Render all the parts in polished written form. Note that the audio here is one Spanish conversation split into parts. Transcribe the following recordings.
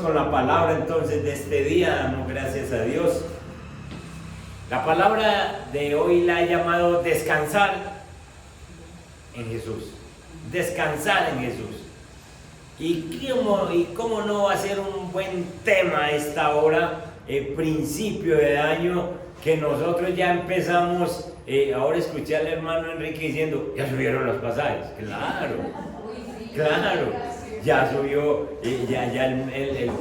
Con la palabra entonces de este día, damos gracias a Dios. La palabra de hoy la he llamado descansar en Jesús. Descansar en Jesús. ¿Y cómo no va a ser un buen tema a esta hora, principio de año, que nosotros ya empezamos? Ahora escuché al hermano Enrique diciendo, ya subieron los pasajes. Claro, ya subió, ya el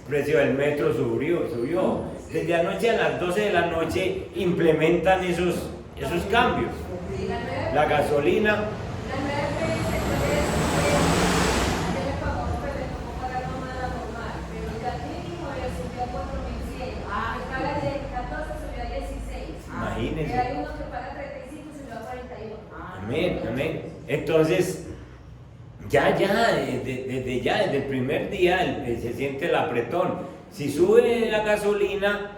precio del metro subió. Desde anoche a las 12 de la noche implementan esos cambios. La gasolina. Imagínense. Hay uno que paga 35 y se lo da 41. Amén. Entonces, desde el primer día se siente el apretón. Si sube la gasolina,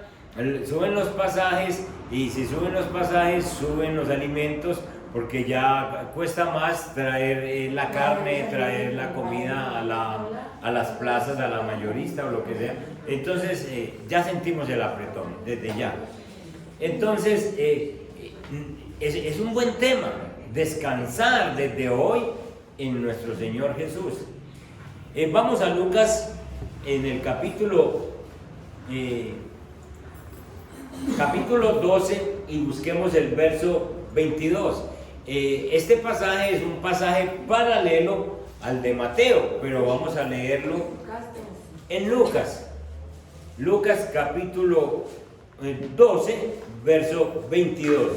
suben los pasajes, y si suben los pasajes, suben los alimentos, porque ya cuesta más traer la carne, traer la comida a las plazas, a la mayorista o lo que sea. Entonces, ya sentimos el apretón, desde ya. Entonces, es un buen tema, descansar desde hoy en nuestro Señor Jesús. Vamos a Lucas en el capítulo 12 y busquemos el verso 22. Este pasaje es un pasaje paralelo al de Mateo, pero vamos a leerlo en Lucas. Lucas capítulo 12, verso 22.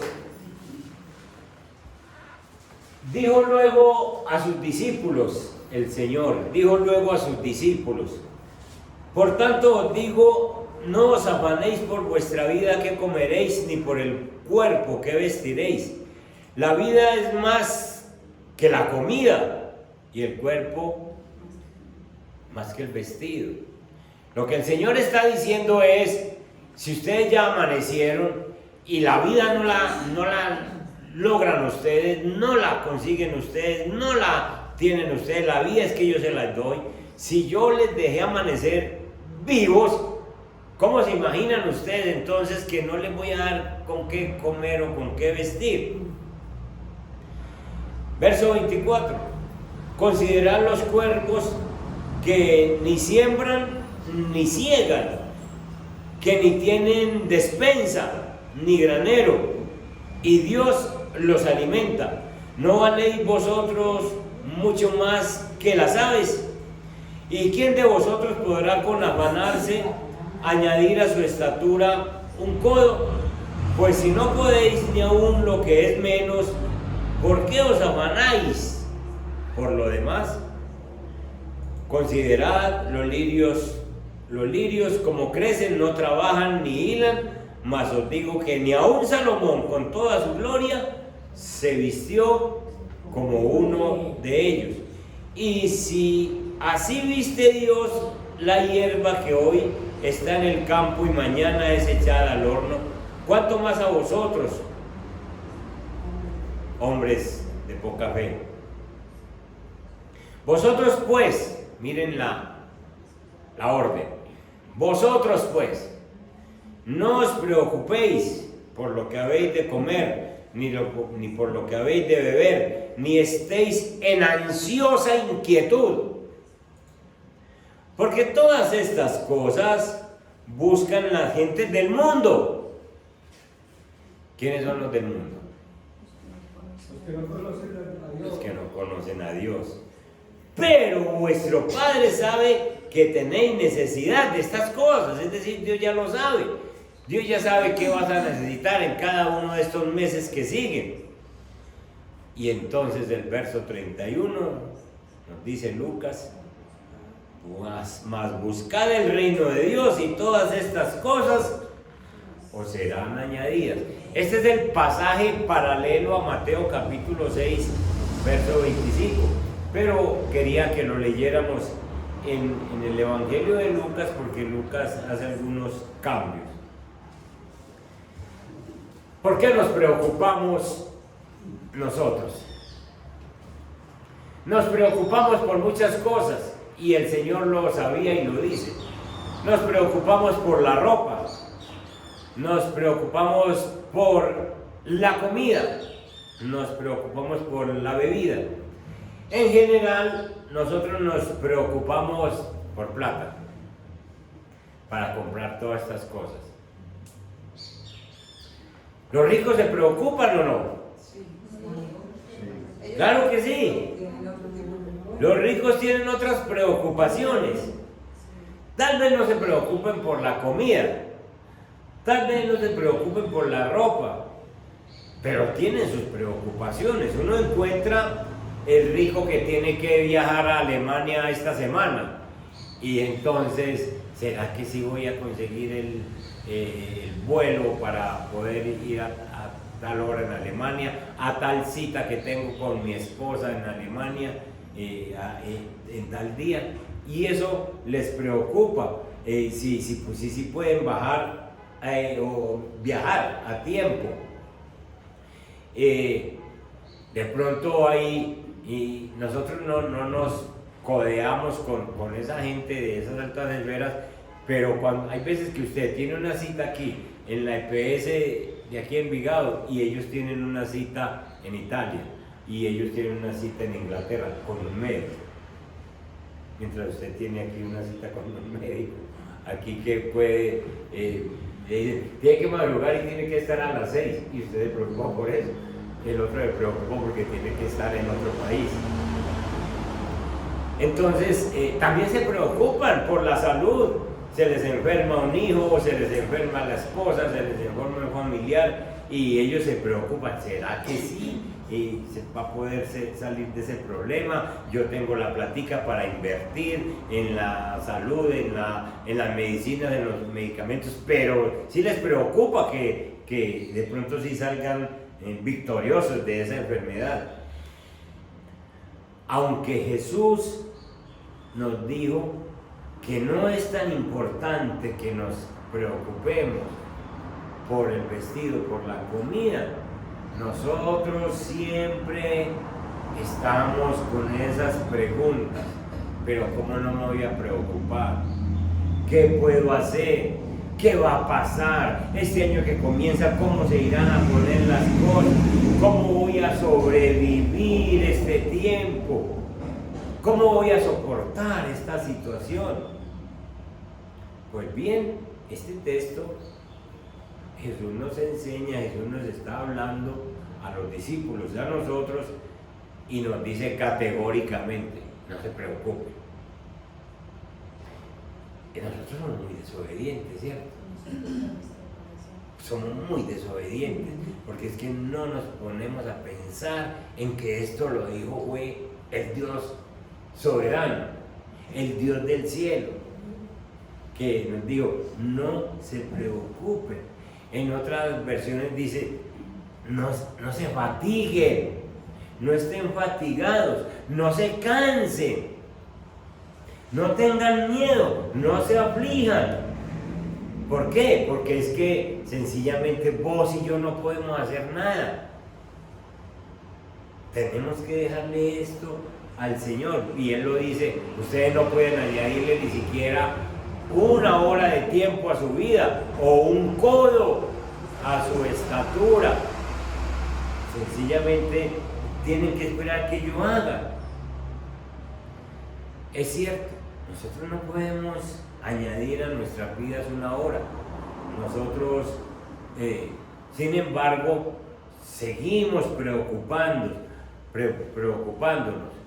Dijo luego a sus discípulos, el Señor, por tanto os digo, no os afanéis por vuestra vida que comeréis, ni por el cuerpo que vestiréis. La vida es más que la comida, y el cuerpo más que el vestido. Lo que el Señor está diciendo es, si ustedes ya amanecieron y la vida no la logran ustedes, no la consiguen ustedes, no la tienen ustedes, la vida es que yo se las doy. Si yo les dejé amanecer vivos, ¿cómo se imaginan ustedes entonces que no les voy a dar con qué comer o con qué vestir? Verso 24. Considerad los cuervos que ni siembran ni ciegan, que ni tienen despensa ni granero, y Dios los alimenta. ¿No valéis vosotros mucho más que las aves? ¿Y quién de vosotros podrá con afanarse añadir a su estatura un codo? Pues si no podéis ni aun lo que es menos, ¿por qué os afanáis por lo demás? Considerad los lirios como crecen, no trabajan ni hilan, mas os digo que ni aun Salomón con toda su gloria se vistió como uno de ellos. Y si así viste Dios la hierba que hoy está en el campo y mañana es echada al horno, ¿cuánto más a vosotros, hombres de poca fe? Vosotros pues, miren la orden, vosotros pues, no os preocupéis por lo que habéis de comer, ni por lo que habéis de beber, ni estéis en ansiosa inquietud. Porque todas estas cosas buscan las gentes del mundo. ¿Quiénes son los del mundo? Los que no conocen a Dios. Pero vuestro Padre sabe que tenéis necesidad de estas cosas, es decir, Dios ya lo sabe. Dios ya sabe qué vas a necesitar en cada uno de estos meses que siguen. Y entonces el verso 31 nos dice Lucas, mas buscad el reino de Dios y todas estas cosas os serán añadidas. Este es el pasaje paralelo a Mateo capítulo 6, verso 25. Pero quería que lo leyéramos en el Evangelio de Lucas, porque Lucas hace algunos cambios. ¿Por qué nos preocupamos nosotros? Nos preocupamos por muchas cosas. y el Señor lo sabía y lo dice. Nos preocupamos por la ropa, nos preocupamos por la comida, nos preocupamos por la bebida. En general, nosotros nos preocupamos por plata para comprar todas estas cosas. ¿Los ricos se preocupan o no? Claro que sí. Los ricos tienen otras preocupaciones. Tal vez no se preocupen por la comida, tal vez no se preocupen por la ropa, pero tienen sus preocupaciones. Uno encuentra el rico que tiene que viajar a Alemania esta semana y entonces, ¿será que sí voy a conseguir el vuelo para poder ir a tal hora en Alemania, a tal cita que tengo con mi esposa en Alemania en tal día? Y eso les preocupa, si pueden bajar o viajar a tiempo. De pronto ahí, y nosotros no nos codeamos con esa gente de esas altas esferas, pero hay veces que usted tiene una cita aquí en la EPS de aquí en Envigado y ellos tienen una cita en Italia y ellos tienen una cita en Inglaterra con un médico, mientras usted tiene aquí una cita con un médico aquí que puede tiene que madrugar y tiene que estar a las 6 y usted se preocupa por eso. El otro se preocupa porque tiene que estar en otro país. Entonces también se preocupan por la salud. Se les enferma un hijo, se les enferma la esposa, se les enferma un familiar y ellos se preocupan. ¿Será que sí? Se va a poder salir de ese problema. Yo tengo la platica para invertir en la salud, en la medicina, en los medicamentos, pero sí les preocupa que de pronto sí salgan victoriosos de esa enfermedad. Aunque Jesús nos dijo que no es tan importante que nos preocupemos por el vestido, por la comida, nosotros siempre estamos con esas preguntas. Pero ¿cómo no me voy a preocupar? ¿Qué puedo hacer? ¿Qué va a pasar? Este año que comienza, ¿cómo se irán a poner las cosas? ¿Cómo voy a sobrevivir este tiempo? ¿Cómo voy a soportar esta situación? Pues bien, este texto Jesús nos enseña, Jesús nos está hablando a los discípulos, a nosotros, y nos dice categóricamente, no se preocupen. Y nosotros somos muy desobedientes, ¿cierto? Somos muy desobedientes, porque es que no nos ponemos a pensar en que esto lo dijo fue el Dios soberano, el Dios del cielo, que nos dijo, no se preocupen. En otras versiones dice, no se fatiguen, no estén fatigados, no se cansen, no tengan miedo, no se aflijan. ¿Por qué? Porque es que sencillamente vos y yo no podemos hacer nada. Tenemos que dejarle esto al Señor. Y Él lo dice, ustedes no pueden añadirle ni siquiera una hora de tiempo a su vida o un codo a su estatura. Sencillamente tienen que esperar que yo haga. Es cierto, nosotros no podemos añadir a nuestras vidas una hora. Nosotros, sin embargo, seguimos preocupándonos.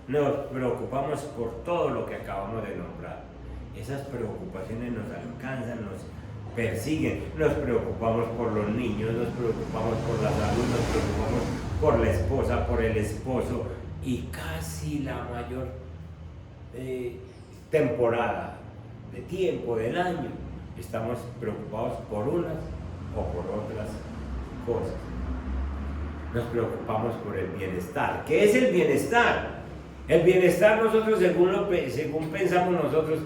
Nos preocupamos por todo lo que acabamos de nombrar. Esas preocupaciones nos alcanzan, nos persiguen. Nos preocupamos por los niños, nos preocupamos por la salud, nos preocupamos por la esposa, por el esposo, y casi la mayor temporada de tiempo del año estamos preocupados por unas o por otras cosas. Nos preocupamos por el bienestar. ¿Qué es el bienestar? El bienestar, nosotros según pensamos nosotros,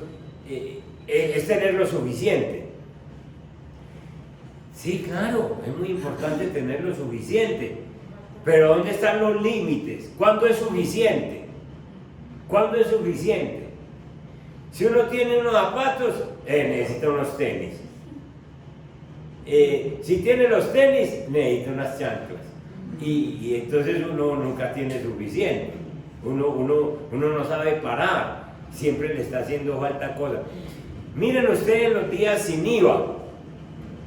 es tener lo suficiente. Sí, claro, es muy importante tener lo suficiente, pero ¿dónde están los límites? ¿Cuándo es suficiente? ¿Cuándo es suficiente? Si uno tiene unos zapatos, necesita unos tenis. Si tiene los tenis, necesita unas chanclas. Y entonces uno nunca tiene suficiente. Uno no sabe parar. Siempre le está haciendo falta cosas. Miren ustedes los días sin IVA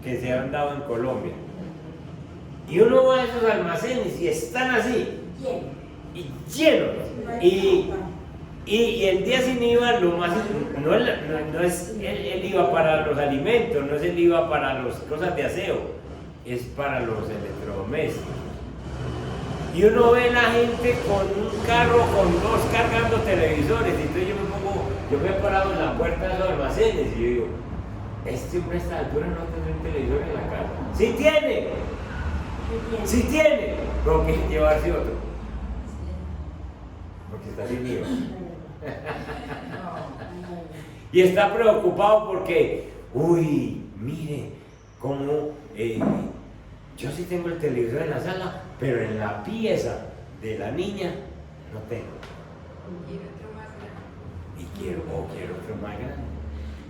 que se han dado en Colombia. Y uno va a esos almacenes y están así. Y llenos. Y el día sin IVA lo más, no es el IVA para los alimentos, no es el IVA para las cosas de aseo, es para los electrodomésticos. Y uno ve la gente con un carro con dos cargando televisores. Y entonces yo me he parado en la puerta de los almacenes y yo digo, este hombre a esta altura no tiene un televisor en la casa. ¡Sí tiene! ¡Sí tiene! Pero que llevarse otro. Porque está sin IVA. Y está preocupado porque, uy, mire, cómo yo sí tengo el televisor en la sala, pero en la pieza de la niña no tengo. Y quiero otro más grande.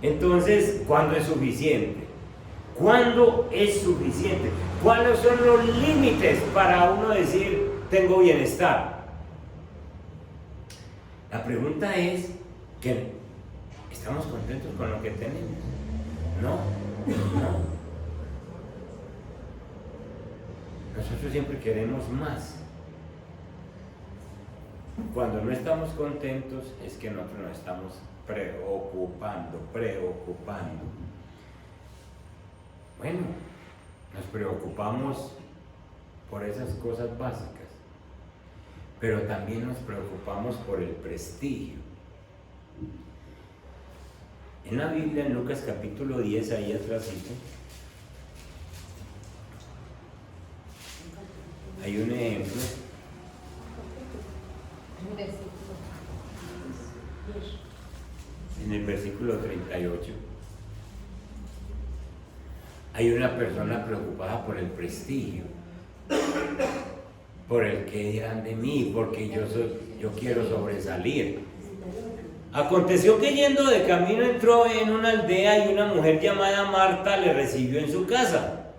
Entonces, ¿cuándo es suficiente? ¿Cuándo es suficiente? ¿Cuáles son los límites para uno decir tengo bienestar? La pregunta es que ¿estamos contentos con lo que tenemos? No. Nosotros siempre queremos más. Cuando no estamos contentos es que nosotros nos estamos preocupando. Bueno, nos preocupamos por esas cosas básicas, pero también nos preocupamos por el prestigio. En la Biblia, en Lucas capítulo 10, ahí atrásito, hay un ejemplo. En el versículo 38 hay una persona preocupada por el prestigio, por el que dirán de mí, porque yo quiero sobresalir. Aconteció que yendo de camino entró en una aldea y una mujer llamada Marta le recibió en su casa.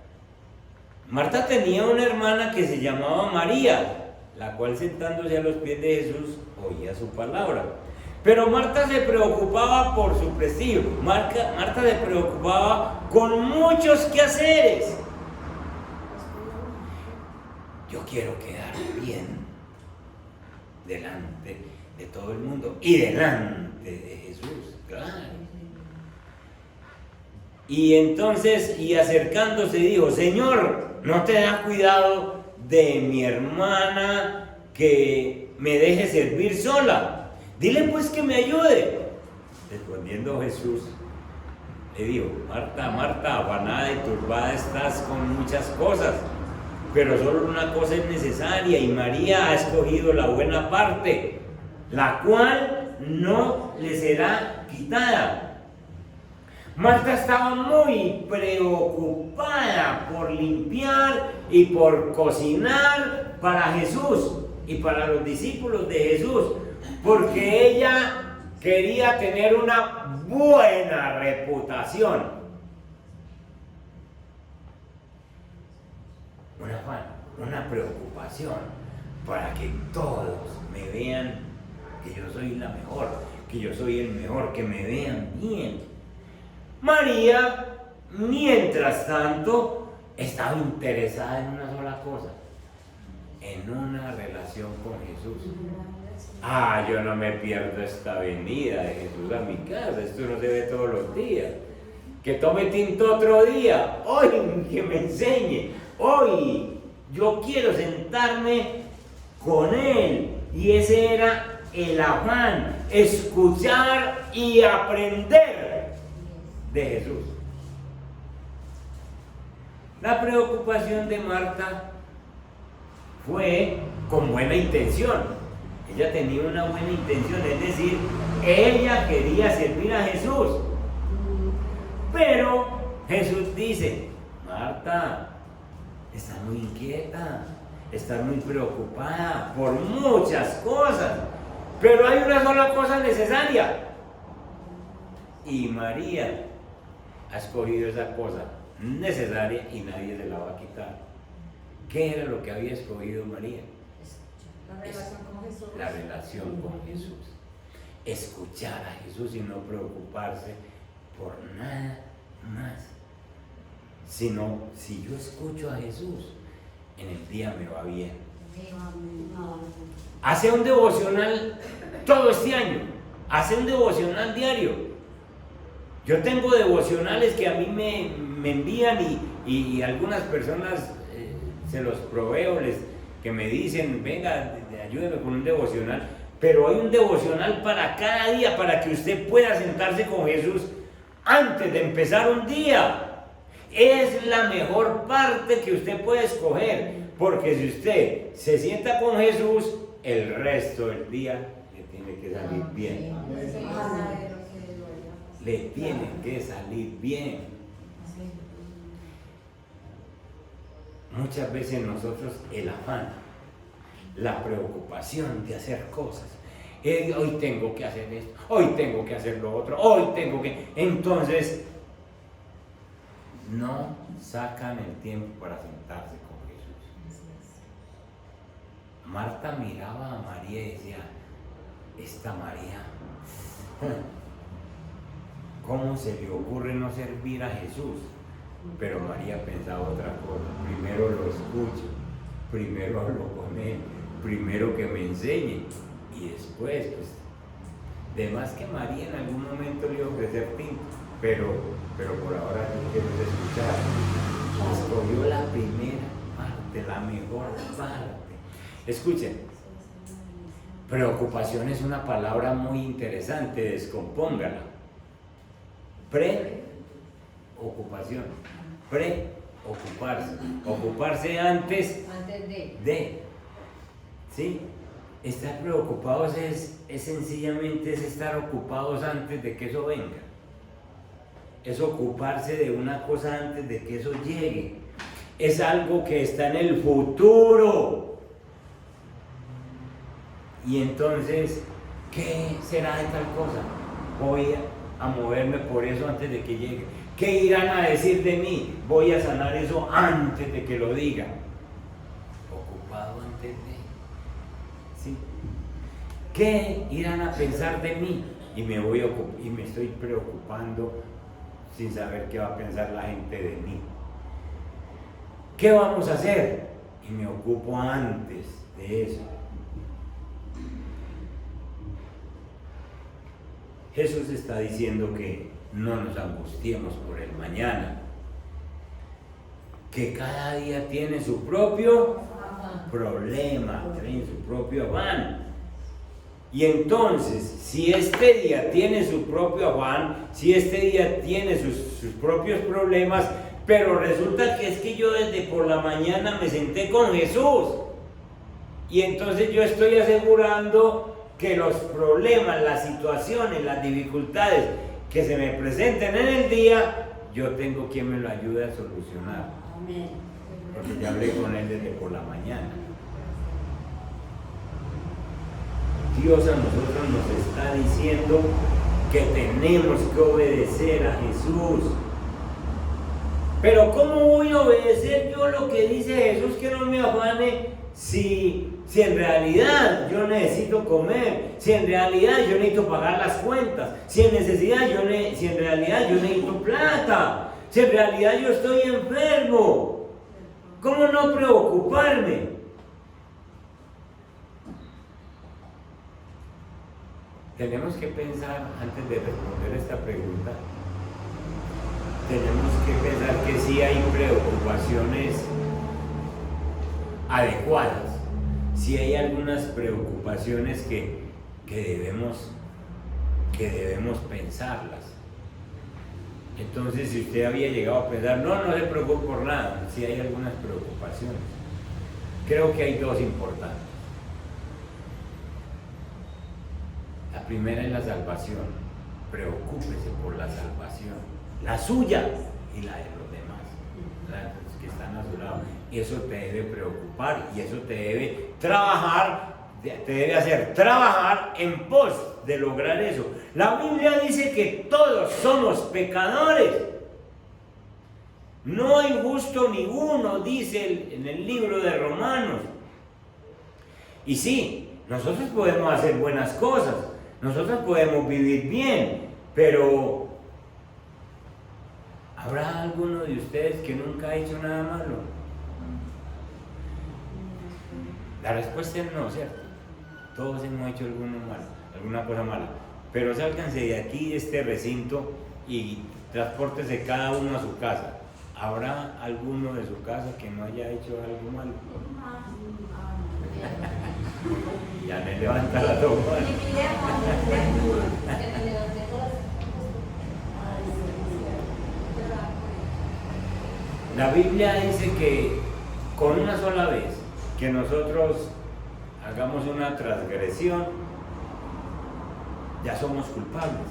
Marta tenía una hermana que se llamaba María, la cual sentándose a los pies de Jesús oía su palabra. Pero Marta se preocupaba por su prestigio. Marta se preocupaba con muchos quehaceres. Yo quiero quedar bien delante de todo el mundo y delante de Jesús, claro. Y entonces, y acercándose dijo, Señor, ¿no te da cuidado de mi hermana que me deje servir sola? Dile pues que me ayude. Respondiendo Jesús, le dijo, Marta, Marta, afanada y turbada estás con muchas cosas, pero solo una cosa es necesaria, y María ha escogido la buena parte, la cual no le será quitada. Marta estaba muy preocupada por limpiar y por cocinar para Jesús y para los discípulos de Jesús, porque ella quería tener una buena reputación. Un afán, una preocupación para que todos me vean que yo soy la mejor, que yo soy el mejor, que me vean bien. María, mientras tanto, estaba interesada en una sola cosa, en una relación con Jesús. Yo no me pierdo esta venida de Jesús a mi casa, esto no se ve todos los días. Que tome tinto otro día, hoy que me enseñe, hoy yo quiero sentarme con Él. Y ese era el afán, escuchar y aprender de Jesús. La preocupación de Marta fue con buena intención. Ella tenía una buena intención, es decir, ella quería servir a Jesús. Pero Jesús dice, Marta, estás muy inquieta, estás muy preocupada por muchas cosas, pero hay una sola cosa necesaria. y María ha escogido esa cosa necesaria y nadie se la va a quitar. ¿Qué era lo que había escogido María? La relación con Jesús. La relación con Jesús. Escuchar a Jesús y no preocuparse por nada más. Sino, si yo escucho a Jesús, en el día me va bien. Hace un devocional todo este año. Hace un devocional diario. Yo tengo devocionales que a mí me envían y algunas personas se los proveo, que me dicen, venga, ayúdeme con un devocional. Pero hay un devocional para cada día, para que usted pueda sentarse con Jesús antes de empezar un día. Es la mejor parte que usted puede escoger, porque si usted se sienta con Jesús, el resto del día le tiene que salir bien. Le tiene que salir bien. Muchas veces nosotros el afán, la preocupación de hacer cosas, hoy tengo que hacer esto, hoy tengo que hacer lo otro, hoy tengo que... Entonces, no sacan el tiempo para sentarse con Jesús. Marta miraba a María y decía, esta María, ¿cómo se le ocurre no servir a Jesús? Pero María pensaba otra cosa. Primero lo escucho, primero hablo con él, primero que me enseñe y después, pues, de más que María en algún momento le iba a ofrecer tinto, pero por ahora yo quiero escuchar. Escogió la primera parte, la mejor parte. Escuchen, preocupación es una palabra muy interesante, descompóngala. Preocupación, preocuparse, ocuparse antes de, ¿sí? Estar preocupados es sencillamente estar ocupados antes de que eso venga. Es ocuparse de una cosa antes de que eso llegue. Es algo que está en el futuro. Y entonces, ¿qué será de tal cosa? Voy a moverme por eso antes de que llegue. ¿Qué irán a decir de mí? Voy a sanar eso antes de que lo digan. Ocupado antes de... ¿sí? ¿Qué irán a pensar de mí? Y me estoy preocupando sin saber qué va a pensar la gente de mí. ¿Qué vamos a hacer? Y me ocupo antes de eso. Jesús está diciendo que no nos angustiemos por el mañana, que cada día tiene su propio problema, tiene su propio afán. Y entonces, si este día tiene su propio afán, si este día tiene sus propios problemas, pero resulta que es que yo desde por la mañana me senté con Jesús, y entonces yo estoy asegurando que los problemas, las situaciones, las dificultades que se me presenten en el día, yo tengo quien me lo ayude a solucionar. Amén. Porque ya hablé con él desde por la mañana. Dios a nosotros nos está diciendo que tenemos que obedecer a Jesús. Pero ¿cómo voy a obedecer yo lo que dice Jesús, que no me afane, si en realidad yo necesito comer, si en realidad yo necesito pagar las cuentas, si en realidad yo necesito plata, si en realidad yo estoy enfermo? ¿Cómo no preocuparme? Tenemos que pensar, antes de responder esta pregunta, tenemos que pensar que sí hay preocupaciones adecuadas, sí hay algunas preocupaciones que debemos pensarlas. Entonces, si usted había llegado a pensar, no se preocupe por nada, sí hay algunas preocupaciones. Creo que hay dos importantes. La primera es la salvación. Preocúpese por la salvación, la suya y la de los demás, los que están a su lado. Eso te debe preocupar y eso te debe hacer trabajar en pos de lograr eso. La Biblia dice que todos somos pecadores. No hay justo ninguno, dice en el libro de Romanos. Y sí, nosotros podemos hacer buenas cosas, nosotros podemos vivir bien, pero ¿habrá alguno de ustedes que nunca ha hecho nada malo? La respuesta es no, ¿cierto? Todos hemos hecho alguna cosa mala. Pero sálganse de aquí, de este recinto, y transpórtese cada uno a su casa. ¿Habrá alguno de su casa que no haya hecho algo malo? Ya me levanta la toma. La Biblia dice que con una sola vez que nosotros hagamos una transgresión, ya somos culpables.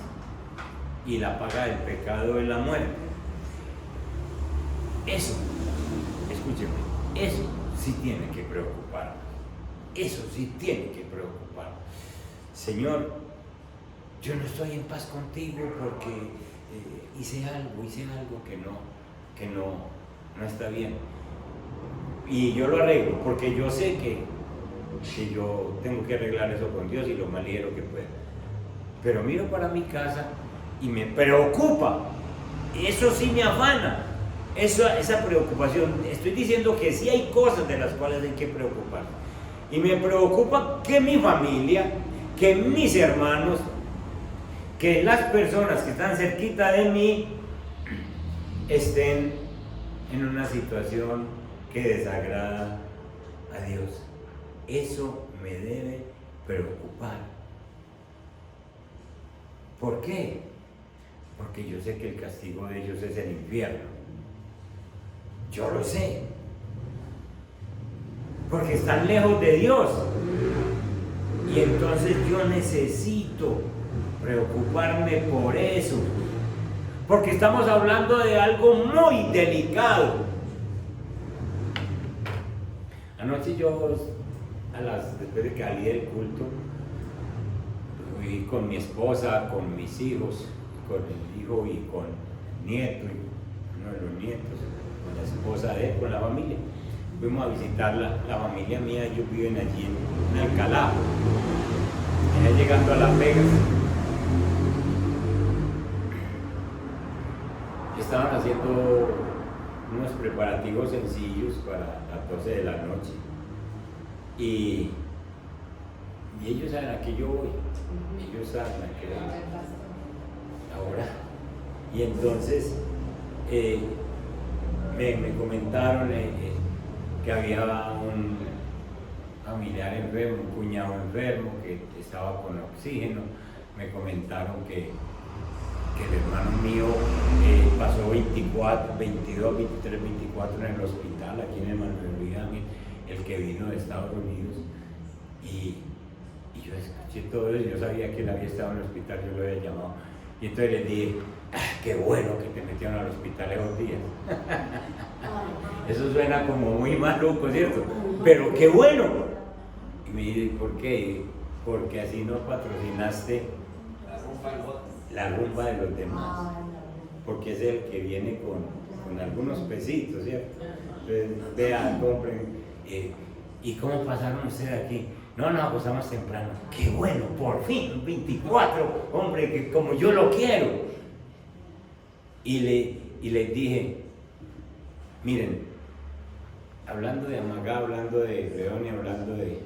Y la paga del pecado es la muerte. Eso, escúcheme, eso sí tiene que preocupar. Eso sí tiene que preocupar. Señor, yo no estoy en paz contigo porque hice algo que no está bien. Y yo lo arreglo porque yo sé que yo tengo que arreglar eso con Dios y lo más ligero que pueda. Pero miro para mi casa y me preocupa. Eso sí me afana. Esa preocupación. Estoy diciendo que sí hay cosas de las cuales hay que preocupar. Y me preocupa que mi familia, que mis hermanos, que las personas que están cerquita de mí estén en una situación que desagrada a Dios. Eso me debe preocupar. ¿Por qué? Porque yo sé que el castigo de ellos es el infierno. Yo lo sé. Porque están lejos de Dios. Y entonces yo necesito preocuparme por eso. Porque estamos hablando de algo muy delicado. Anoche yo, después de que salí del culto, fui con mi esposa, con mis hijos, con el hijo y con nieto, y uno de los nietos, con la esposa de él, con la familia. Fuimos a visitar la familia mía, ellos viven allí en Alcalá, allá llegando a Las Vegas. Estaban haciendo unos preparativos sencillos para las 12 de la noche. Y ellos saben a qué yo voy. Ellos saben a qué voy. Ahora. Y entonces me comentaron que había un familiar enfermo, un cuñado enfermo que estaba con oxígeno. Me comentaron que el hermano mío pasó 22, 23, 24 en el hospital, aquí en el Manuel Vidal, el que vino de Estados Unidos. Y yo escuché todo eso, yo sabía que él había estado en el hospital, yo lo había llamado. Y entonces les dije, qué bueno que te metieron al hospital esos días. Eso suena como muy maluco, ¿cierto? Pero qué bueno. Y me dice, ¿por qué? Porque así no patrocinaste la rumba de los demás. Porque es el que viene con algunos pesitos, ¿cierto? Entonces, vean, compren. ¿Y cómo pasaron ustedes aquí? No, acostamos temprano. ¡Qué bueno! Por fin, 24, hombre, que como yo lo quiero. Y les dije, miren, hablando de Amagá, hablando de León y hablando de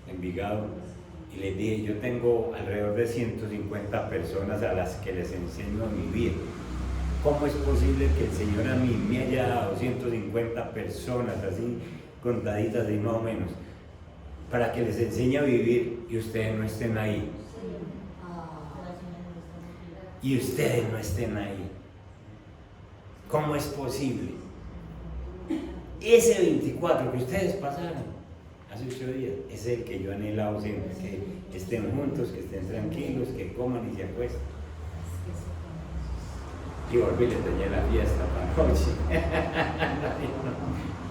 Envigado, y les dije, yo tengo alrededor de 150 personas a las que les enseño mi vida. ¿Cómo es posible que el Señor a mí me haya dado 150 personas así, contaditas y más o menos, para que les enseñe a vivir y ustedes no estén ahí? Y ustedes no estén ahí. ¿Cómo es posible? Ese 24 que ustedes pasaron hace 8 días, es el que yo he anhelado siempre, que estén juntos, que estén tranquilos, que coman y se acuesten. Y volví, les dañé la fiesta para noche.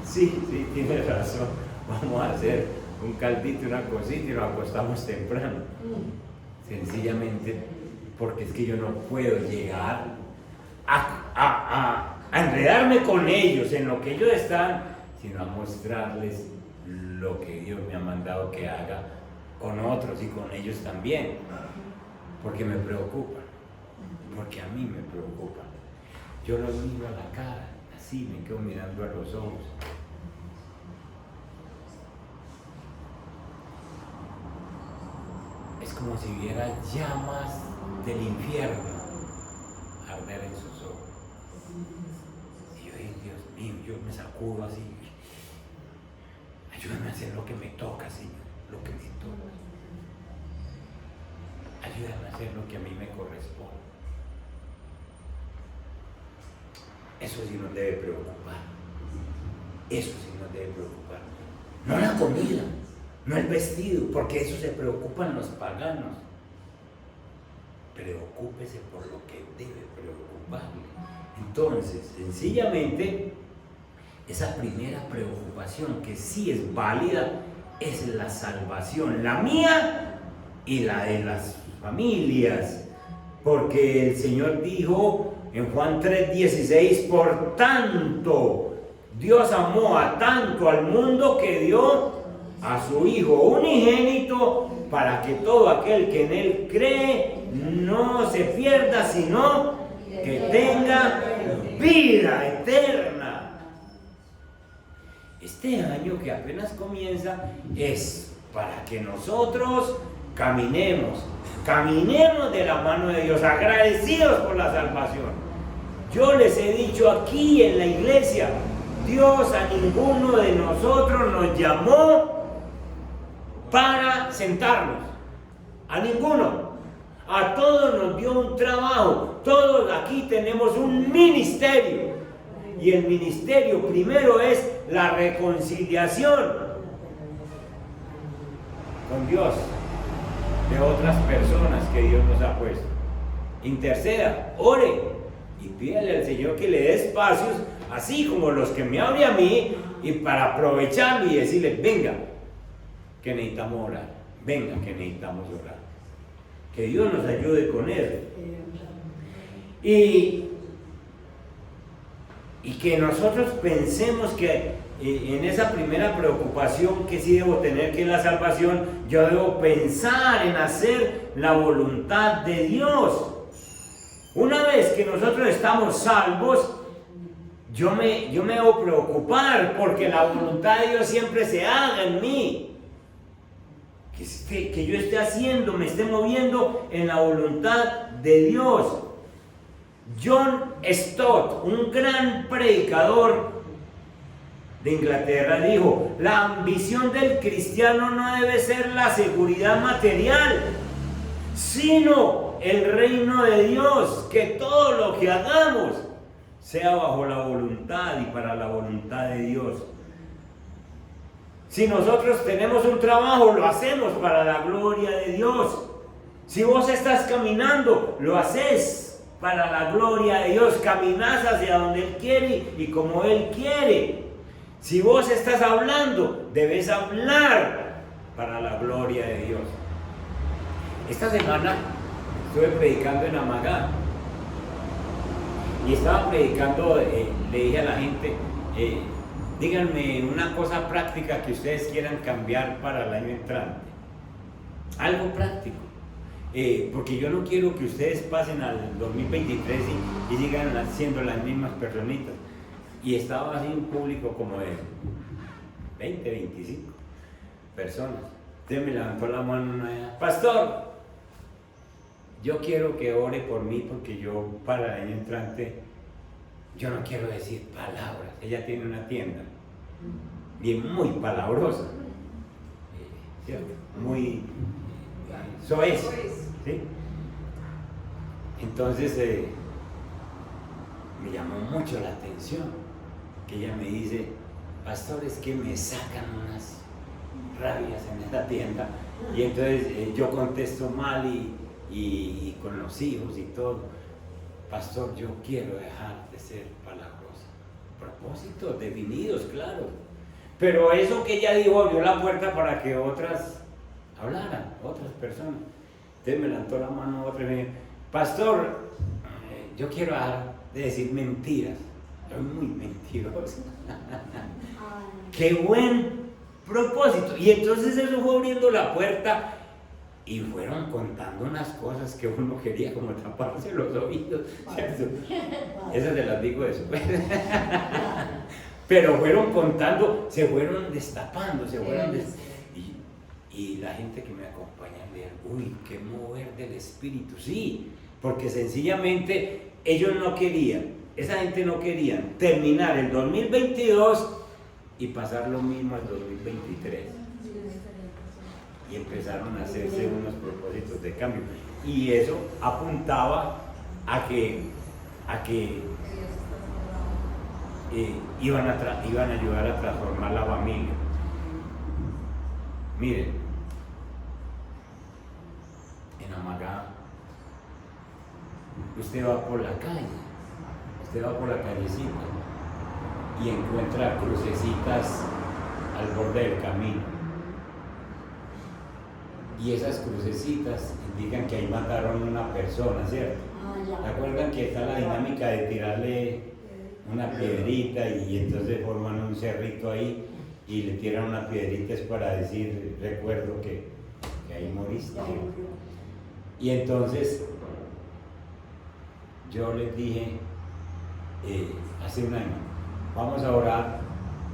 Sí, tienes razón. Vamos a hacer un caldito, una cosita y nos acostamos temprano. Sencillamente porque es que yo no puedo llegar a enredarme con ellos en lo que ellos están, sino a mostrarles lo que Dios me ha mandado que haga con otros y con ellos también, porque me preocupan, porque a mí me preocupan. Yo los miro a la cara, así me quedo mirando a los ojos. Es como si viera llamas del infierno arder en sus ojos. Y yo digo, Dios mío, yo me sacudo así. Ayúdame a hacer lo que me toca, Señor, lo que me toca. Ayúdame a hacer lo que a mí me corresponde. Eso sí nos debe preocupar. Eso sí nos debe preocupar. No la comida, no el vestido, porque eso se preocupan los paganos. Preocúpese por lo que debe preocuparle. Entonces, sencillamente, esa primera preocupación que sí es válida es la salvación, la mía y la de las familias, porque el Señor dijo en Juan 3:16, por tanto Dios amó a tanto al mundo que dio a su Hijo unigénito para que todo aquel que en Él cree no se pierda, sino que tenga vida eterna. Este año que apenas comienza es para que nosotros caminemos de la mano de Dios, agradecidos por la salvación. Yo les he dicho aquí en la iglesia, Dios a ninguno de nosotros nos llamó para sentarnos, a ninguno. A todos nos dio un trabajo, todos aquí tenemos un ministerio. Y el ministerio primero es la reconciliación con Dios de otras personas que Dios nos ha puesto. Interceda, ore y pídale al Señor que le dé espacios, así como los que me abre a mí, y para aprovecharlo y decirle, venga, que necesitamos orar, venga, que necesitamos orar. Que Dios nos ayude con eso. Y que nosotros pensemos que en esa primera preocupación que sí debo tener, que es la salvación, yo debo pensar en hacer la voluntad de Dios. Una vez que nosotros estamos salvos, yo me debo preocupar porque la voluntad de Dios siempre se haga en mí. Que yo esté haciendo, me esté moviendo en la voluntad de Dios. John Stott, un gran predicador de Inglaterra, dijo: la ambición del cristiano no debe ser la seguridad material, sino el reino de Dios, que todo lo que hagamos sea bajo la voluntad y para la voluntad de Dios. Si nosotros tenemos un trabajo, lo hacemos para la gloria de Dios. Si vos estás caminando, lo haces para la gloria de Dios. Caminás hacia donde Él quiere y como Él quiere. Si vos estás hablando, debes hablar para la gloria de Dios. Esta semana estuve predicando en Amagá. Y estaba predicando, le dije a la gente, díganme una cosa práctica que ustedes quieran cambiar para el año entrante. Algo práctico. Porque yo no quiero que ustedes pasen al 2023 y sigan siendo las mismas personitas. Y estaba así un público como de 20, 25 personas. Entonces me levantó la mano una: pastor, yo quiero que ore por mí porque yo para el año entrante, yo no quiero decir palabras. Ella tiene una tienda y es muy palabrosa, ¿cierto? Muy soez, ¿sí? Entonces me llamó mucho la atención que ella me dice: pastor, es que me sacan unas rabias en esta tienda. Y entonces yo contesto mal y con los hijos y todo: pastor, yo quiero dejar de ser palabrosa. Propósitos definidos, claro. Pero eso que ella dijo abrió la puerta para que otras hablaran, otras personas. Entonces me levantó la mano otra y me dijo, pastor, yo quiero dejar de decir mentiras. Soy muy mentiroso. Qué buen propósito. Y entonces eso fue abriendo la puerta y fueron contando unas cosas que uno quería como taparse los oídos, ¿cierto? Esas se las digo después. Pero fueron contando, se fueron destapando, y la gente que me acompaña me dice, uy, qué mover del espíritu. Sí, porque sencillamente ellos no querían, esa gente no quería terminar el 2022 y pasar lo mismo al 2023. Y empezaron a hacerse unos propósitos de cambio. Y eso apuntaba a que iban a ayudar a transformar la familia. Miren, en Amagá, usted va por la callecita y encuentra crucecitas al borde del camino. Y esas crucecitas indican que ahí mataron a una persona, ¿cierto? ¿Se acuerdan que está la dinámica de tirarle una piedrita y entonces forman un cerrito ahí y le tiran una piedrita es para decir, recuerdo que ahí moriste? Y entonces yo les dije hace un año, vamos a orar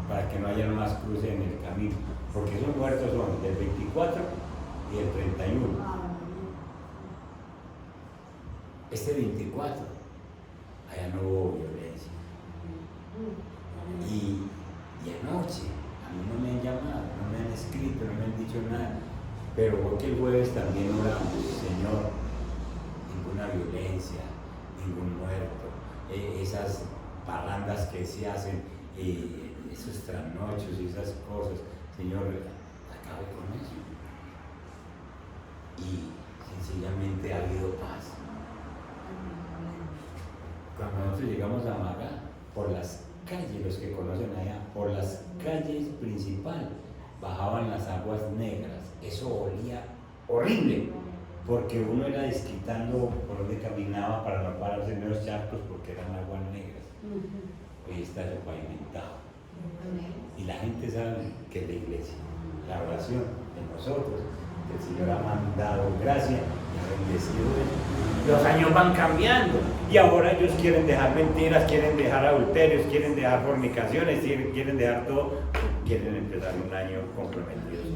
para que no haya más cruces en el camino, porque esos muertos son del 24 y el 31. Este 24, allá no hubo violencia. Y anoche, a mí no me han llamado, no me han escrito, no me han dicho nada, pero porque el jueves también oramos, Señor, ninguna violencia, ningún muerto, esas parrandas que se hacen, esos trasnochos y esas cosas, Señor, acabe con eso. Y sencillamente ha habido paz. Cuando nosotros llegamos a Amagá, por las calles, los que conocen allá, por las calles principales, bajaban las aguas negras. Eso olía horrible, porque uno era desquitando por donde caminaba para no pararse en los charcos porque eran aguas negras. Hoy está eso pavimentado. Y la gente sabe que es la iglesia, la oración de nosotros. El Señor ha mandado gracia y ha bendecido. Los años van cambiando y ahora ellos quieren dejar mentiras, quieren dejar adulterios, quieren dejar fornicaciones, quieren dejar todo, quieren empezar un año comprometidos.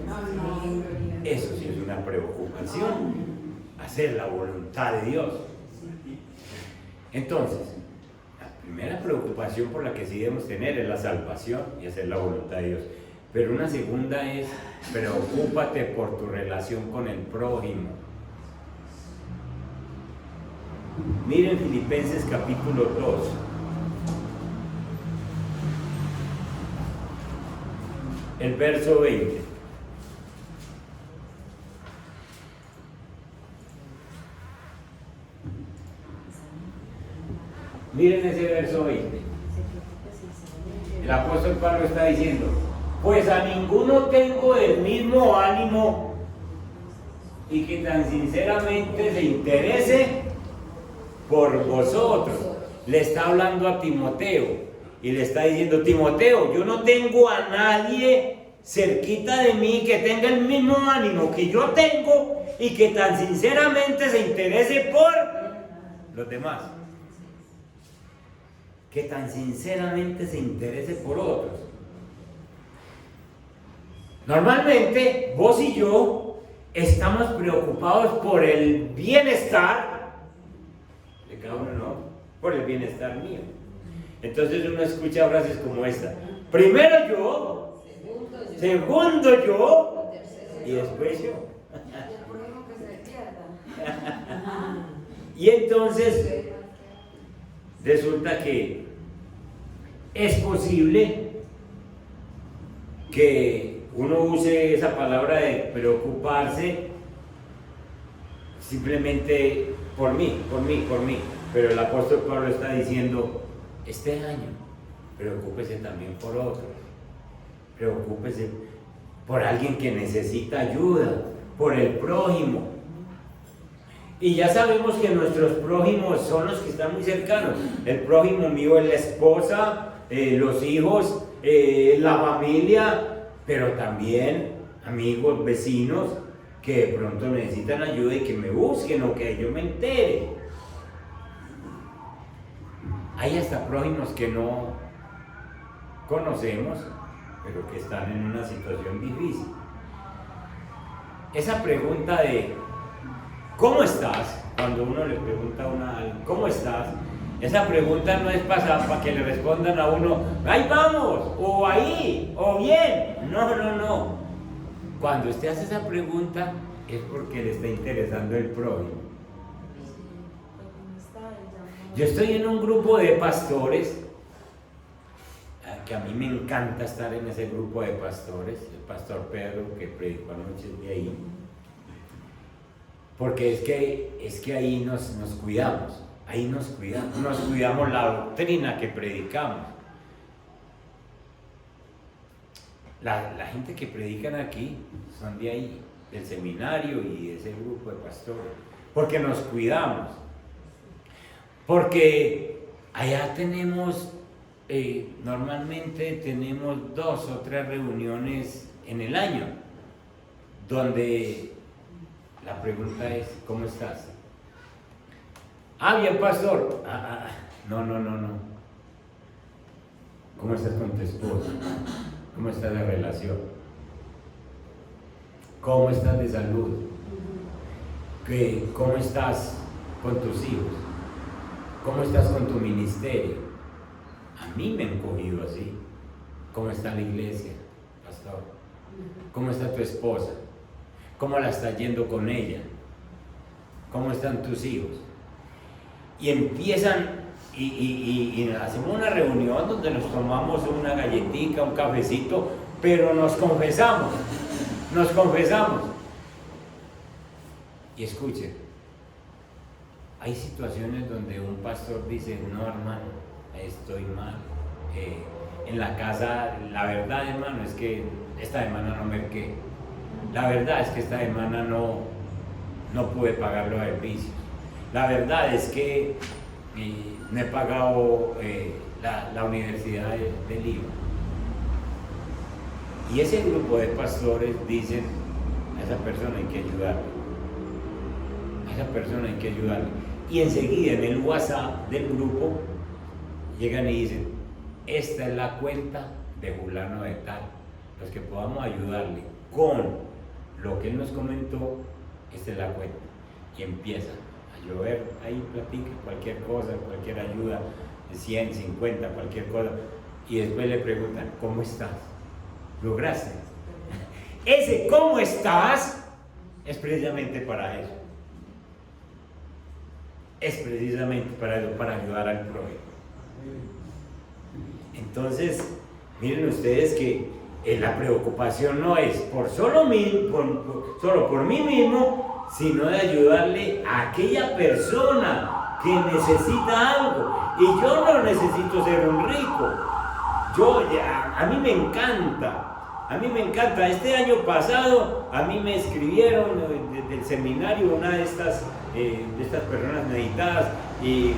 Eso sí es una preocupación, hacer la voluntad de Dios. Entonces, la primera preocupación por la que sí debemos tener es la salvación y hacer la voluntad de Dios. Pero una segunda es, preocúpate por tu relación con el prójimo. Miren Filipenses capítulo 2. El verso 20. Miren ese verso 20. El apóstol Pablo está diciendo, pues a ninguno tengo el mismo ánimo y que tan sinceramente se interese por vosotros. Le está hablando a Timoteo y le está diciendo, Timoteo, yo no tengo a nadie cerquita de mí que tenga el mismo ánimo que yo tengo y que tan sinceramente se interese por los demás. Que tan sinceramente se interese por otros. Normalmente vos y yo estamos preocupados por el bienestar de cada uno, no, por el bienestar mío. Entonces uno escucha frases como esta: primero yo, segundo yo y después yo. Y entonces resulta que es posible que uno use esa palabra de preocuparse simplemente por mí, pero el apóstol Pablo está diciendo, este año, preocúpese también por otros, preocúpese por alguien que necesita ayuda, por el prójimo. Y ya sabemos que nuestros prójimos son los que están muy cercanos. El prójimo mío es la esposa, los hijos, la familia, pero también amigos, vecinos que de pronto necesitan ayuda y que me busquen o que yo me entere. Hay hasta prójimos que no conocemos, pero que están en una situación difícil. Esa pregunta de ¿cómo estás? Cuando uno le pregunta a una ¿cómo estás? Esa pregunta no es para que le respondan a uno ¡ahí vamos! O ¡ahí! O ¡bien! No. Cuando usted hace esa pregunta es porque le está interesando el prójimo. Yo estoy en un grupo de pastores, que a mí me encanta estar en ese grupo de pastores, el pastor Pedro que predicó anoche de ahí, porque es que ahí nos cuidamos, nos cuidamos la doctrina que predicamos. La gente que predican aquí son de ahí, del seminario y de ese grupo de pastores, porque nos cuidamos, porque allá tenemos, normalmente tenemos 2 o 3 reuniones en el año, donde la pregunta es, ¿cómo estás? Bien, pastor. No. ¿Cómo estás con tu esposa? ¿Cómo está la relación? ¿Cómo estás de salud? ¿Cómo estás con tus hijos? ¿Cómo estás con tu ministerio? A mí me han cogido así. ¿Cómo está la iglesia, pastor? ¿Cómo está tu esposa? ¿Cómo la está yendo con ella? ¿Cómo están tus hijos? Y empiezan y hacemos una reunión donde nos tomamos una galletita, un cafecito, pero nos confesamos. Y escuchen, hay situaciones donde un pastor dice, no hermano, estoy mal. En la casa, la verdad hermano, es que esta semana no merqué. La verdad es que esta semana no pude pagar los servicios. La verdad es que no he pagado la universidad del IVA. Y ese grupo de pastores dicen, a esa persona hay que ayudarle. Y enseguida en el WhatsApp del grupo llegan y dicen, esta es la cuenta de fulano de tal. Los que podamos ayudarle con lo que él nos comentó, esta es la cuenta. Y empieza a llover, ahí platica cualquier cosa, cualquier ayuda, 100, 50, cualquier cosa. Y después le preguntan, ¿cómo estás? ¿Lograste? Ese ¿cómo estás? Es precisamente para eso. Para ayudar al prójimo. Entonces, miren ustedes que la preocupación no es solo por mí mismo, sino de ayudarle a aquella persona que necesita algo. Y yo no necesito ser un rico. A mí me encanta. Este año pasado a mí me escribieron del seminario una de estas personas meditadas y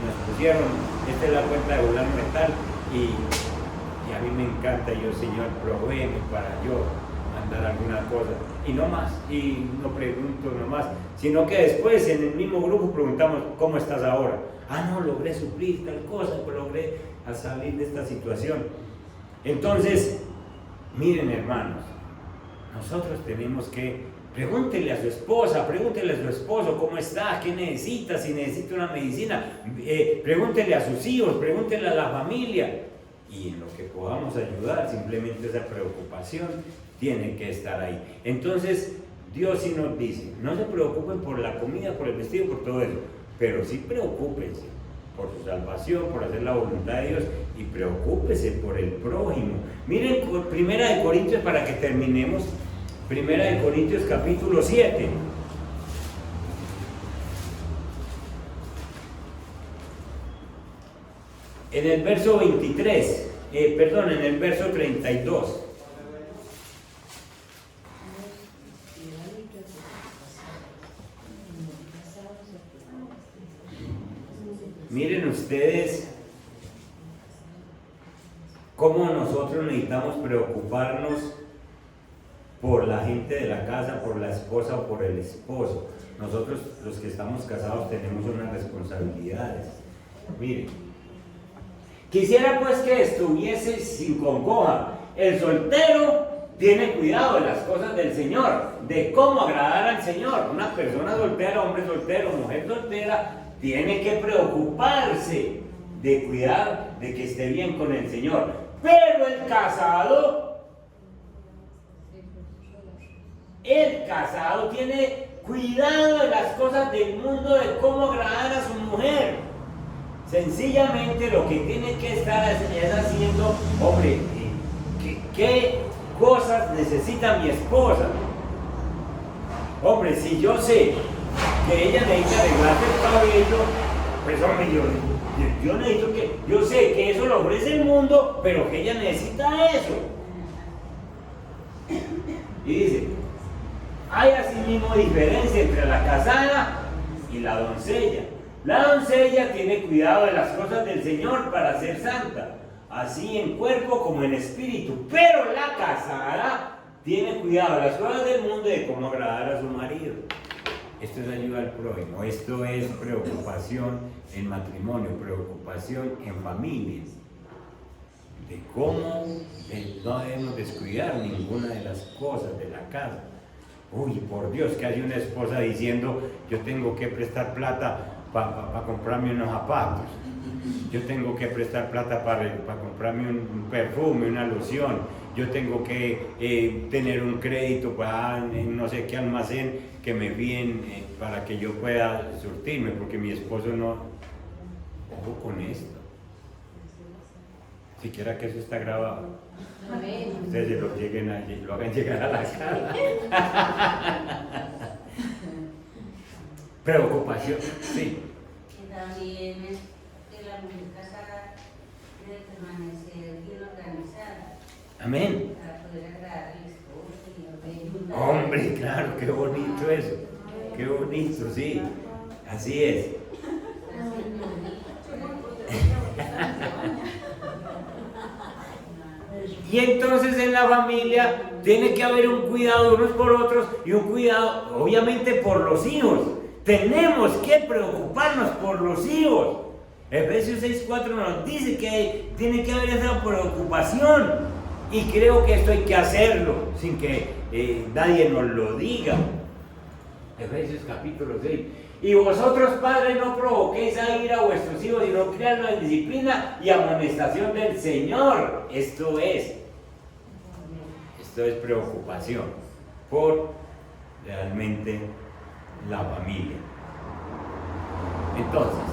nos pusieron, esta es la cuenta de Volano Metal y a mí me encanta, yo Señor, provéeme para yo mandar alguna cosa y no más, y no pregunto no más, sino que después en el mismo grupo preguntamos, ¿cómo estás ahora? No, logré suplir tal cosa, pues logré salir de esta situación. Entonces, miren hermanos, nosotros tenemos que pregúntele a su esposa, pregúntele a su esposo cómo está, qué necesita, si necesita una medicina, pregúntele a sus hijos, pregúntele a la familia. Y en lo que podamos ayudar, simplemente esa preocupación tiene que estar ahí. Entonces, Dios sí nos dice, no se preocupen por la comida, por el vestido, por todo eso, pero sí preocúpense por su salvación, por hacer la voluntad de Dios y preocúpese por el prójimo. Miren, 1 de Corintios, para que terminemos, 1 de Corintios capítulo 7. En el verso 23, en el verso 32. ustedes cómo nosotros necesitamos preocuparnos por la gente de la casa, por la esposa o por el esposo? Nosotros, los que estamos casados, tenemos unas responsabilidades. Miren, quisiera pues que estuviese sin congoja. El soltero tiene cuidado de las cosas del Señor, de cómo agradar al Señor. Una persona soltera, hombre soltero, mujer soltera, tiene que preocuparse de cuidar de que esté bien con el Señor. Pero el casado tiene cuidado de las cosas del mundo, de cómo agradar a su mujer. Sencillamente lo que tiene que estar es haciendo, hombre, ¿qué cosas necesita mi esposa? Hombre, si yo sé que ella necesita arreglarse el cabello, pues hombre, yo necesito que, yo sé que eso lo ofrece el mundo, pero que ella necesita eso. Y dice, hay asimismo diferencia entre la casada y la doncella. La doncella tiene cuidado de las cosas del Señor para ser santa, así en cuerpo como en espíritu, pero la casada tiene cuidado de las cosas del mundo y de cómo agradar a su marido. Esto es ayuda al prójimo, esto es preocupación en matrimonio, preocupación en familia, de cómo no debemos descuidar ninguna de las cosas de la casa. Uy, por Dios, que hay una esposa diciendo, yo tengo que prestar plata para comprarme unos zapatos, yo tengo que prestar plata para comprarme un perfume, una loción, yo tengo que tener un crédito para no sé qué almacén que me envíen para que yo pueda surtirme, porque mi esposo no. Ojo con esto. Siquiera que eso está grabado. Ustedes lo hagan llegar a la casa. Preocupación, sí. Y también que la mujer casada debe permanecer bien organizada. Amén. Para poder agradar al esposo y Hombre, claro, qué bonito eso. Qué bonito, sí. Así es. Y entonces en la familia tiene que haber un cuidado unos por otros y un cuidado, obviamente, por los hijos. Tenemos que preocuparnos por los hijos. Efesios 6:4 nos dice que tiene que haber esa preocupación. Y creo que esto hay que hacerlo sin que nadie nos lo diga. Efesios capítulo 6. Y vosotros, padres, no provoquéis a ira a vuestros hijos, sino criadlos en disciplina y amonestación del Señor. Esto es preocupación por realmente la familia. Entonces,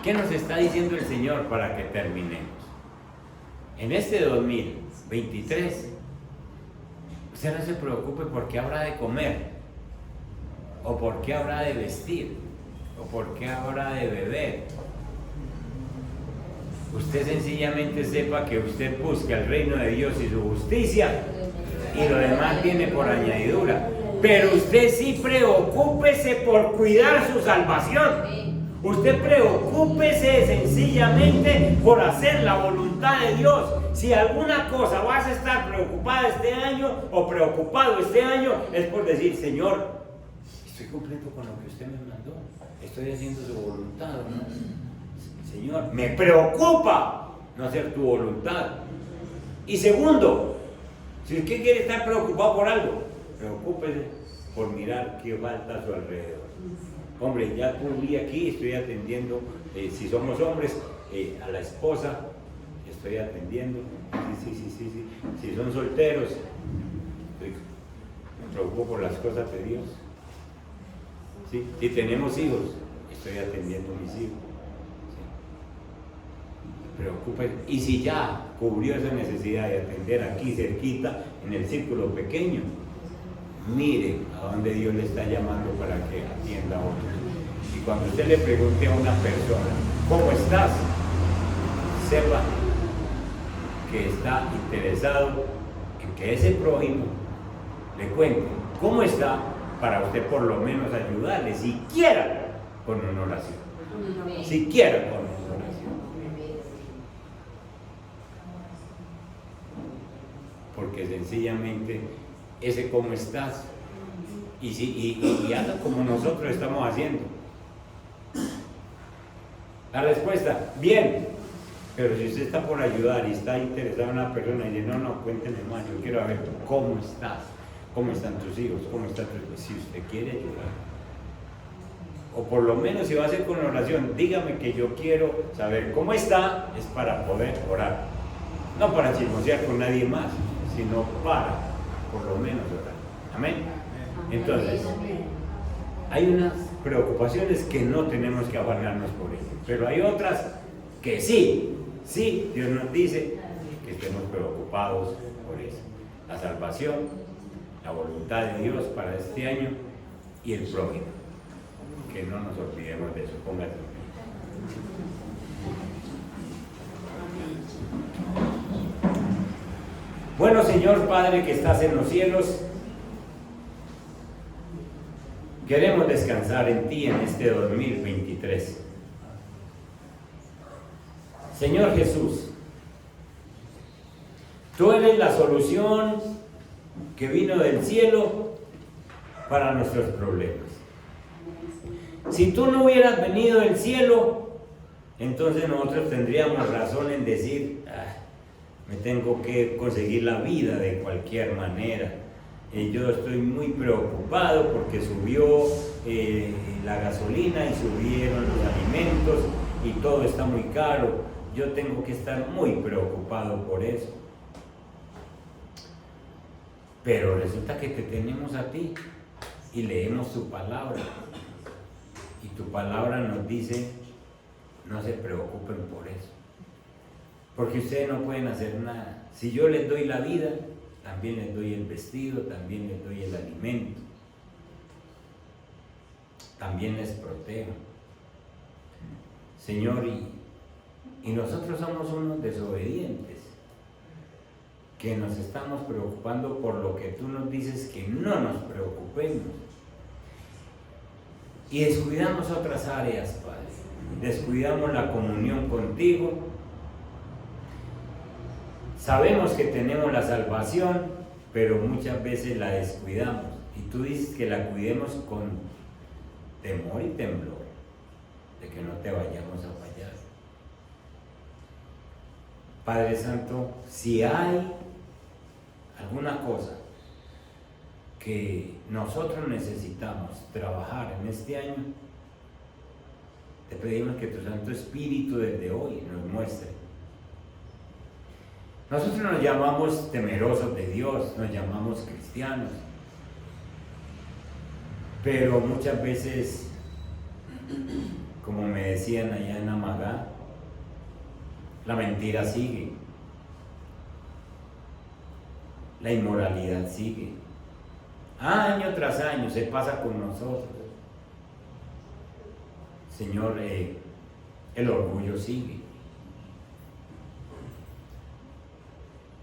¿qué nos está diciendo el Señor para que terminemos? En este 2023, usted no se preocupe por qué habrá de comer, o por qué habrá de vestir, o por qué habrá de beber. Usted sencillamente sepa que usted busca el reino de Dios y su justicia, y lo demás viene por añadidura. Pero usted sí preocúpese por cuidar su salvación. Usted preocúpese sencillamente por hacer la voluntad de Dios. Si alguna cosa vas a estar preocupada este año o preocupado este año, es por decir, Señor, estoy cumpliendo con lo que usted me mandó, estoy haciendo su voluntad, ¿no? Señor, me preocupa no hacer tu voluntad. Y segundo, si usted quiere estar preocupado por algo, preocúpese por mirar qué falta a su alrededor. Hombre, ya cumplí aquí, estoy atendiendo, si somos hombres, a la esposa, estoy atendiendo, sí. Si son solteros, me preocupo por las cosas de Dios. ¿Sí? Si tenemos hijos, estoy atendiendo a mis hijos. ¿Sí? Preocupe. Y si ya cubrió esa necesidad de atender aquí cerquita, en el círculo pequeño, mire a dónde Dios le está llamando para que atienda a otros. Y cuando usted le pregunte a una persona, ¿cómo estás?, sepa que está interesado en que ese prójimo le cuente cómo está, para usted por lo menos ayudarle, siquiera con una oración. siquiera con esa oración. Porque sencillamente ese cómo estás y hazlo como nosotros estamos haciendo. La respuesta, bien, pero si usted está por ayudar y está interesado en una persona y dice, no, cuénteme más, yo quiero saber cómo estás, cómo están tus hijos, cómo están tus hijos, si usted quiere ayudar. O por lo menos si va a hacer con oración, dígame que yo quiero saber cómo está, es para poder orar. No para chismosear con nadie más, sino para, por lo menos, orar. Amén. Entonces, hay unas preocupaciones que no tenemos que afanarnos por ellas, pero hay otras que sí, Dios nos dice que estemos preocupados por eso. La salvación, la voluntad de Dios para este año y el prójimo. Que no nos olvidemos de eso. Póngase. Bueno, Señor Padre que estás en los cielos, queremos descansar en ti en este 2023. Señor Jesús, tú eres la solución que vino del cielo para nuestros problemas. Si tú no hubieras venido del cielo, entonces nosotros tendríamos razón en decir, me tengo que conseguir la vida de cualquier manera. Yo estoy muy preocupado porque subió la gasolina y subieron los alimentos y todo está muy caro. Yo tengo que estar muy preocupado por eso. Pero resulta que te tenemos a ti y leemos tu palabra. Y tu palabra nos dice, no se preocupen por eso. Porque ustedes no pueden hacer nada. Si yo les doy la vida, también les doy el vestido, también les doy el alimento. También les protejo. Señor, y nosotros somos unos desobedientes, que nos estamos preocupando por lo que tú nos dices que no nos preocupemos. Y descuidamos otras áreas, Padre. Descuidamos la comunión contigo. Sabemos que tenemos la salvación, pero muchas veces la descuidamos. Y tú dices que la cuidemos con temor y temblor, de que no te vayamos a fallar. Padre Santo, si hay alguna cosa que nosotros necesitamos trabajar en este año, te pedimos que tu Santo Espíritu desde hoy nos muestre. Nosotros nos llamamos temerosos de Dios, nos llamamos cristianos, pero muchas veces, como me decían allá en Amagá, la mentira sigue, la inmoralidad sigue, año tras año se pasa con nosotros. Señor, el orgullo sigue.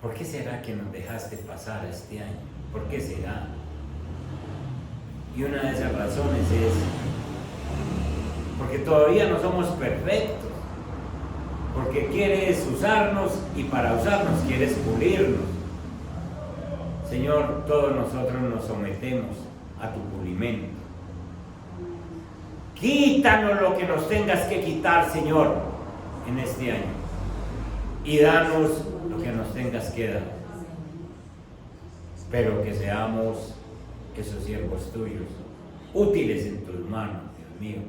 ¿Por qué será que nos dejaste pasar este año? ¿Por qué será? Y una de esas razones es porque todavía no somos perfectos, porque quieres usarnos y para usarnos quieres pulirnos. Señor, todos nosotros nos sometemos a tu pulimento. Quítanos lo que nos tengas que quitar, Señor, en este año, y danos lo que nos tengas que dar, pero que seamos esos siervos tuyos, útiles en tus manos, Dios mío.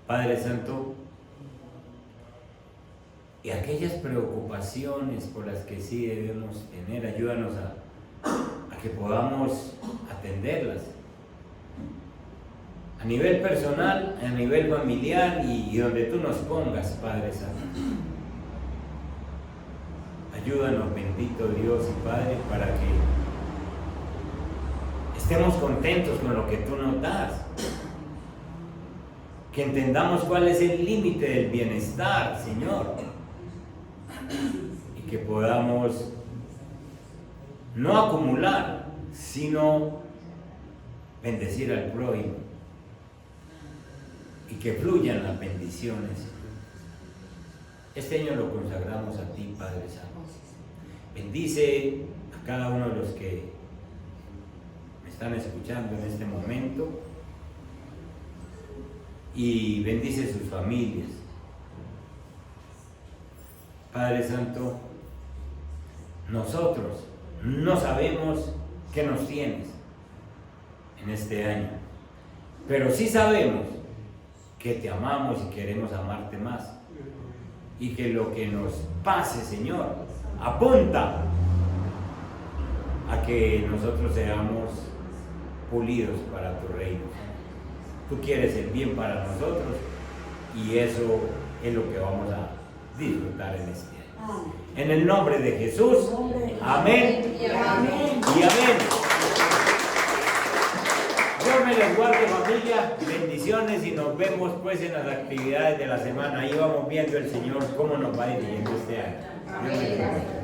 Padre Santo, y aquellas preocupaciones por las que sí debemos tener, ayúdanos a que podamos atenderlas a nivel personal, a nivel familiar y donde tú nos pongas, Padre Santo. Ayúdanos, bendito Dios y Padre, para que estemos contentos con lo que tú nos das, que entendamos cuál es el límite del bienestar, Señor, y que podamos no acumular, sino bendecir al prójimo. y que fluyan las bendiciones. Este año lo consagramos a ti, Padre Santo. Bendice a cada uno de los que me están escuchando en este momento y bendice sus familias. Padre Santo, nosotros no sabemos qué nos tienes en este año, pero sí sabemos que te amamos y queremos amarte más, y que lo que nos pase, Señor, apunta a que nosotros seamos pulidos para tu reino. Tú quieres el bien para nosotros y eso es lo que vamos a disfrutar en este año. En el nombre de Jesús, amén y amén. Dios me les guarde, familia, bendiciones, y nos vemos pues en las actividades de la semana. Ahí vamos viendo el Señor cómo nos va dirigiendo este año. Dios me les guarde.